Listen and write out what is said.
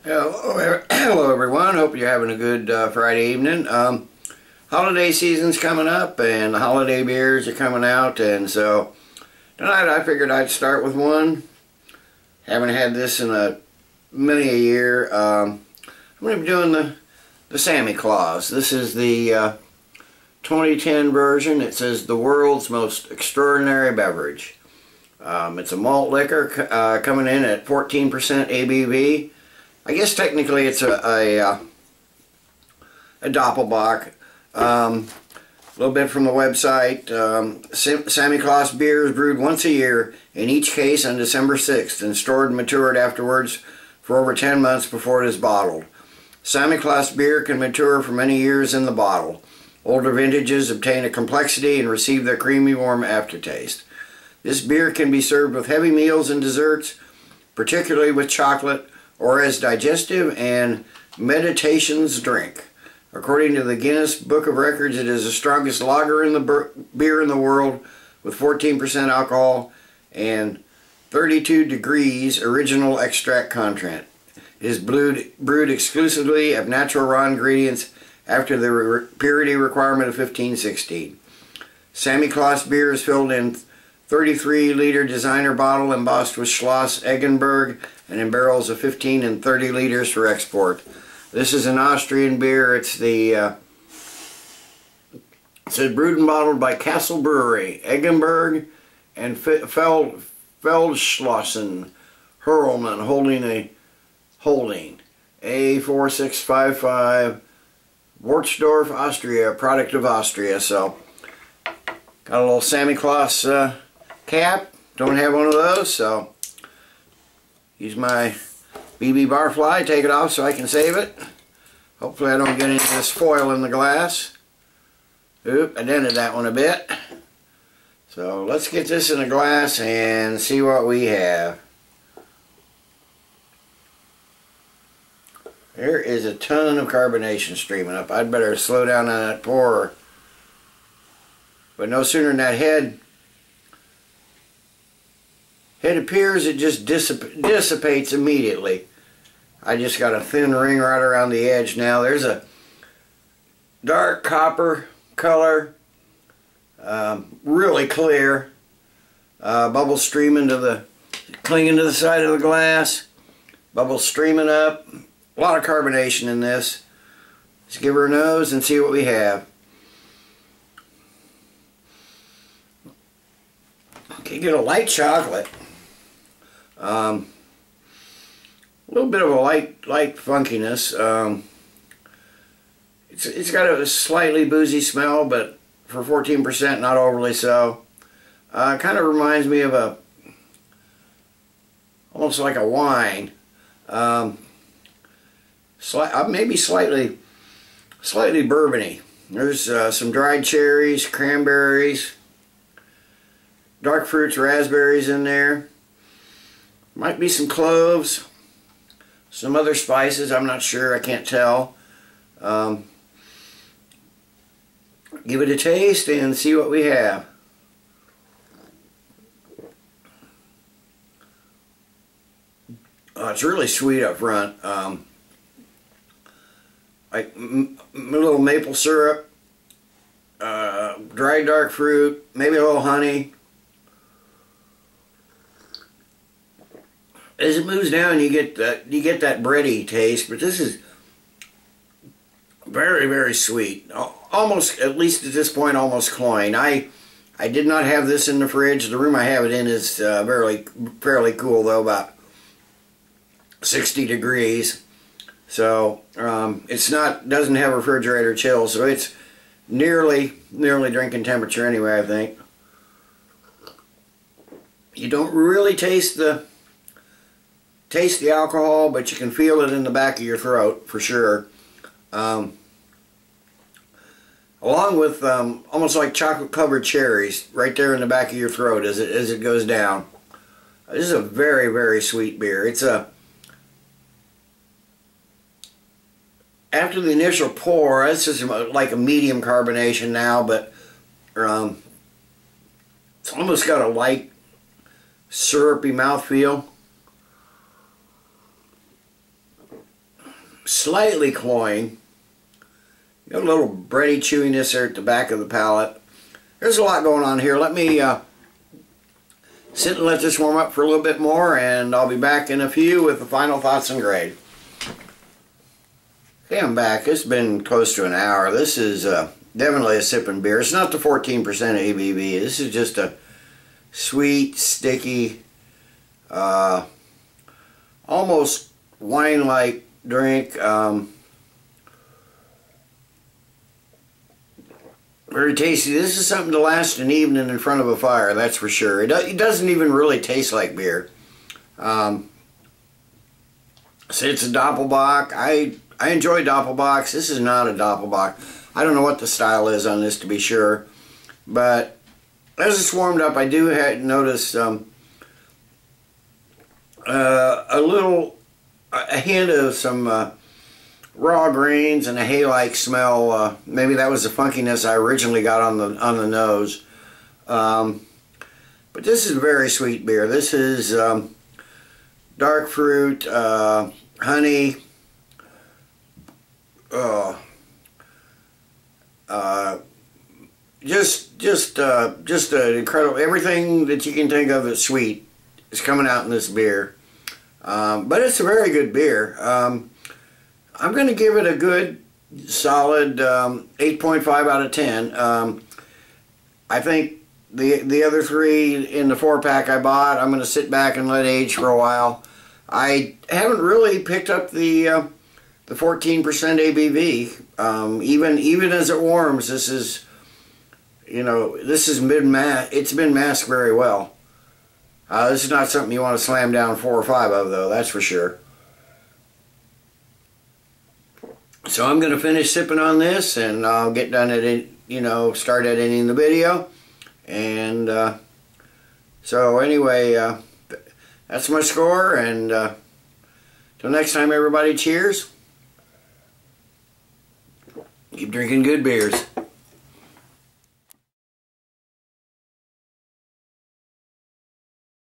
Hello everyone, hope you're having a good Friday evening. Holiday season's coming up and the holiday beers are coming out, and so tonight I figured I'd start with one. Haven't had this in many a year. I'm going to be doing the Samichlaus. This is the 2010 version. It says the world's most extraordinary beverage. It's a malt liquor coming in at 14% ABV. I guess technically it's a Doppelbock. A little bit from the website. Samichlaus Bier is brewed once a year, in each case on December 6th, and stored and matured afterwards for over 10 months before it is bottled. Samichlaus Bier can mature for many years in the bottle. Older vintages obtain a complexity and receive their creamy warm aftertaste. This beer can be served with heavy meals and desserts, particularly with chocolate, or as digestive and meditations drink. According to the Guinness Book of Records, it is the strongest lager in the beer in the world, with 14% alcohol and 32 degrees original extract content. It is brewed exclusively of natural raw ingredients after the purity requirement of 1516. Samichlaus Bier is filled in 33-liter designer bottle embossed with Schloss Eggenberg and in barrels of 15 and 30 liters for export. This is an Austrian beer. It's it says brewed and bottled by Castle Brewery, Eggenberg and Feldschlossen, Hurlman, holding A4655, Wortsdorf, Austria, product of Austria. So, got a little Samichlaus cap. Don't have one of those, so use my BB Barfly, take it off so I can save it. Hopefully I don't get any of this foil in the glass. Oop, I dented that one a bit. So let's get this in a glass and see what we have. There is a ton of carbonation streaming up. I'd better slow down on that pour. But no sooner than that head appears, it just dissipates immediately. I just got a thin ring right around the edge now. There's a dark copper color, really clear, bubbles streaming clinging to the side of the glass, bubbles streaming up. A lot of carbonation in this. Let's give her a nose and see what we have. Okay, get a light chocolate. A little bit of a light funkiness. It's got a slightly boozy smell, but for 14%, not overly so. Kind of reminds me of almost like a wine. Maybe slightly bourbony. There's some dried cherries, cranberries, dark fruits, raspberries in there. Might be some cloves, some other spices, I'm not sure, I can't tell. Give it a taste and see what we have. It's really sweet up front. Like a little maple syrup, dried dark fruit, maybe a little honey. As it moves down, you get that bready taste, but this is very, very sweet. Almost, at least at this point, almost cloying. I did not have this in the fridge. The room I have it in is fairly cool, though, about 60 degrees. So doesn't have refrigerator chill, so it's nearly drinking temperature anyway, I think. You don't really taste the alcohol, but you can feel it in the back of your throat for sure. Along with almost like chocolate covered cherries right there in the back of your throat as it goes down. This is a very, very sweet beer. It's after the initial pour, this is like a medium carbonation now, but it's almost got a light syrupy mouthfeel. slightly cloying. Got a little bready chewiness there at the back of the palate. There's a lot going on here. Let me sit and let this warm up for a little bit more, and I'll be back in a few with the final thoughts and grade. Okay, I'm back. It's been close to an hour. This is definitely a sipping beer. It's not the 14% ABV. This is just a sweet, sticky, almost wine-like drink. Very tasty. This is something to last an evening in front of a fire, that's for sure. It doesn't even really taste like beer. So it's a Doppelbock. I enjoy Doppelbocks. This is not a Doppelbock. I don't know what the style is on this, to be sure. But as it's warmed up, I do notice a hint of some raw grains and a hay-like smell. Maybe that was the funkiness I originally got on the nose. But this is a very sweet beer. This is dark fruit, honey, just an incredible. Everything that you can think of that's sweet is coming out in this beer. But it's a very good beer. I'm going to give it a good, solid 8.5 out of 10. I think the other three in the 4-pack I bought, I'm going to sit back and let age for a while. I haven't really picked up the 14% ABV. Even as it warms, this is, it's been masked very well. This is not something you want to slam down 4 or 5 of, though, that's for sure. So I'm going to finish sipping on this, and I'll get done at it, start editing the video. And so anyway, that's my score, and till next time, everybody, cheers. Keep drinking good beers.